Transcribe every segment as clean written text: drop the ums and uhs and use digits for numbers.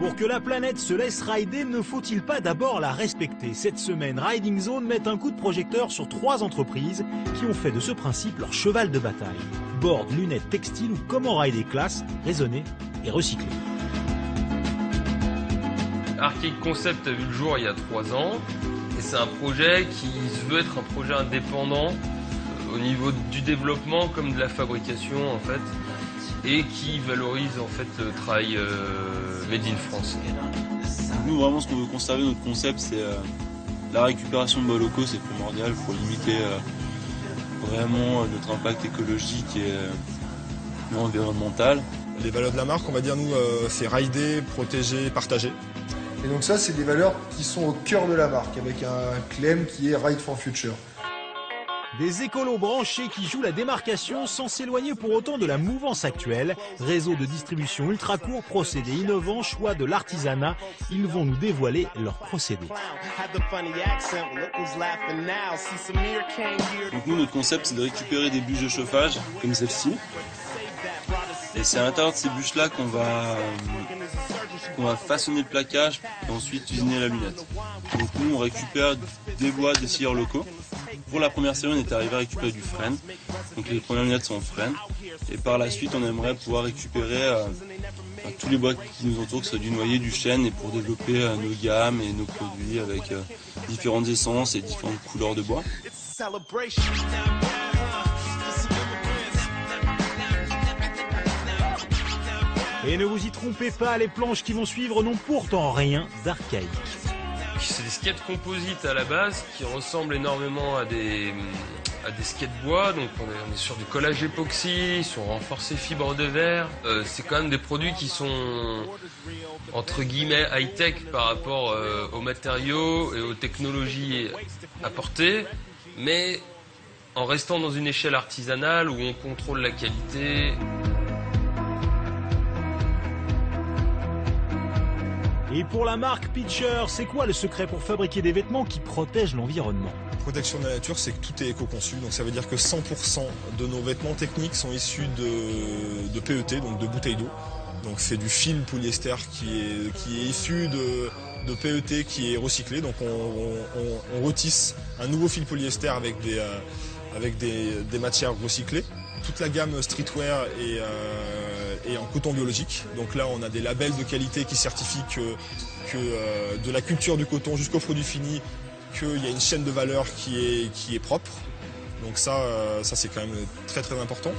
Pour que la planète se laisse rider, ne faut-il pas d'abord la respecter? Cette semaine, Riding Zone met un coup de projecteur sur 3 entreprises qui ont fait de ce principe leur cheval de bataille. Board, lunettes, textiles ou comment rider classe, raisonner et recycler. Arcade Concept a vu le jour il y a 3 ans et c'est un projet qui se veut être un projet indépendant au niveau du développement comme de la fabrication en fait et qui valorise en fait le travail made in France. Nous vraiment ce qu'on veut conserver notre concept c'est la récupération de bois locaux, c'est primordial pour limiter vraiment notre impact écologique et environnemental. Les valeurs de la marque, on va dire nous, c'est rider, protéger, partager. Et donc ça, c'est des valeurs qui sont au cœur de la marque, avec un claim qui est Ride for Future. Des écolos branchés qui jouent la démarcation sans s'éloigner pour autant de la mouvance actuelle. Réseau de distribution ultra court, procédés innovants, choix de l'artisanat. Ils vont nous dévoiler leurs procédés. Donc nous, notre concept, c'est de récupérer des bûches de chauffage, comme celle-ci. Et c'est à l'intérieur de ces bûches-là qu'on va façonner le plaquage et ensuite usiner la lunette. Donc nous, on récupère des bois des scieurs locaux. Pour la première série, on est arrivé à récupérer du frêne. Donc les premières lunettes sont en frêne. Et par la suite, on aimerait pouvoir récupérer tous les bois qui nous entourent, que ce soit du noyer, du chêne, et pour développer nos gammes et nos produits avec différentes essences et différentes couleurs de bois. Et ne vous y trompez pas, les planches qui vont suivre n'ont pourtant rien d'archaïque. C'est des skates composites à la base qui ressemblent énormément à des skates bois. Donc on est sur du collage époxy, sur renforcé fibre de verre. C'est quand même des produits qui sont entre guillemets high-tech par rapport aux matériaux et aux technologies apportées, mais en restant dans une échelle artisanale où on contrôle la qualité. Et pour la marque Pitcher, c'est quoi le secret pour fabriquer des vêtements qui protègent l'environnement? Protection de la nature, c'est que tout est éco-conçu. Donc ça veut dire que 100% de nos vêtements techniques sont issus de PET, donc de bouteilles d'eau. Donc c'est du fil polyester qui est issu de PET qui est recyclé. Donc on retisse un nouveau fil polyester avec des matières recyclées. Toute la gamme streetwear est en coton biologique. Donc là, on a des labels de qualité qui certifient que de la culture du coton jusqu'au produit fini, qu'il y a une chaîne de valeur qui est propre. Donc ça c'est quand même très très important.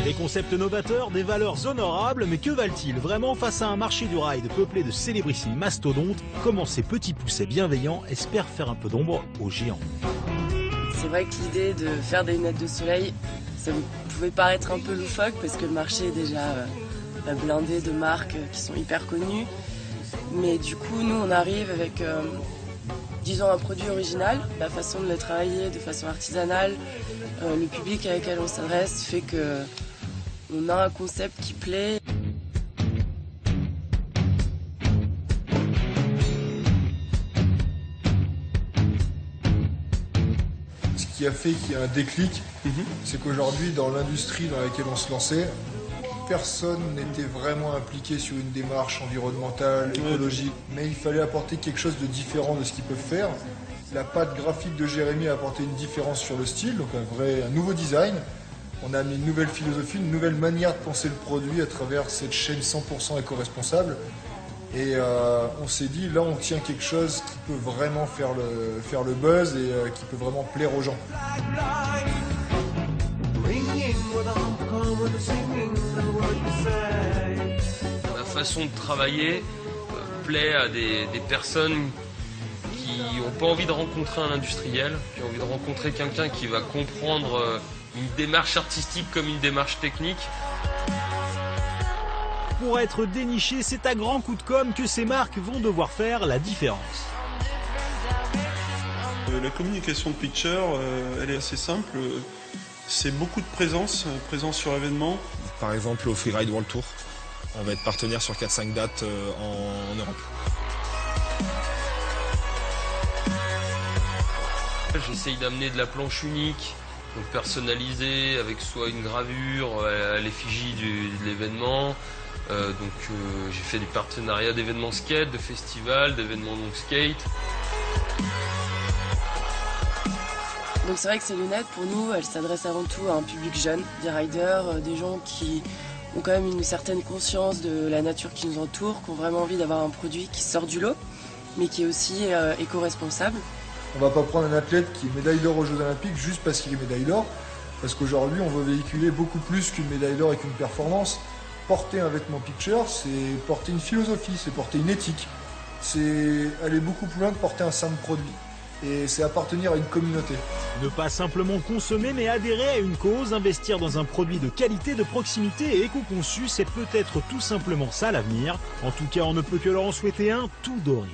Des concepts novateurs, des valeurs honorables, mais que valent-ils vraiment face à un marché du ride peuplé de célébrissimes mastodontes? Comment ces petits poussets bienveillants espèrent faire un peu d'ombre aux géants? C'est vrai que l'idée de faire des lunettes de soleil, ça pouvait paraître un peu loufoque parce que le marché est déjà blindé de marques qui sont hyper connues. Mais du coup, nous, on arrive avec, disons, un produit original. La façon de le travailler de façon artisanale, le public avec lequel on s'adresse fait qu'on a un concept qui plaît. Ce qui a fait qu'il y a un déclic, c'est qu'aujourd'hui, dans l'industrie dans laquelle on se lançait, personne n'était vraiment impliqué sur une démarche environnementale, écologique, mais il fallait apporter quelque chose de différent de ce qu'ils peuvent faire. La patte graphique de Jérémy a apporté une différence sur le style, donc un nouveau design. On a mis une nouvelle philosophie, une nouvelle manière de penser le produit à travers cette chaîne 100% éco-responsable. Et on s'est dit, là on tient quelque chose qui peut vraiment faire le buzz et qui peut vraiment plaire aux gens. La façon de travailler plaît à des personnes qui n'ont pas envie de rencontrer un industriel, qui ont envie de rencontrer quelqu'un qui va comprendre une démarche artistique comme une démarche technique. Pour être déniché, c'est à grands coups de com' que ces marques vont devoir faire la différence. La communication de Pitcher, elle est assez simple. C'est beaucoup de présence sur événements. Par exemple au Freeride World Tour, on va être partenaire sur 4-5 dates en Europe. J'essaye d'amener de la planche unique, Donc personnalisé avec soit une gravure à l'effigie de l'événement. J'ai fait des partenariats d'événements skate, de festivals, d'événements donc skate. Donc c'est vrai que ces lunettes, pour nous, elles s'adressent avant tout à un public jeune, des riders, des gens qui ont quand même une certaine conscience de la nature qui nous entoure, qui ont vraiment envie d'avoir un produit qui sort du lot, mais qui est aussi éco-responsable. On va pas prendre un athlète qui est médaille d'or aux Jeux Olympiques juste parce qu'il est médaille d'or, parce qu'aujourd'hui on veut véhiculer beaucoup plus qu'une médaille d'or et qu'une performance. Porter un vêtement Picture, c'est porter une philosophie, c'est porter une éthique, c'est aller beaucoup plus loin que porter un simple produit. Et c'est appartenir à une communauté. Ne pas simplement consommer mais adhérer à une cause, investir dans un produit de qualité, de proximité et éco-conçu, c'est peut-être tout simplement ça l'avenir. En tout cas, on ne peut que leur en souhaiter un tout doré.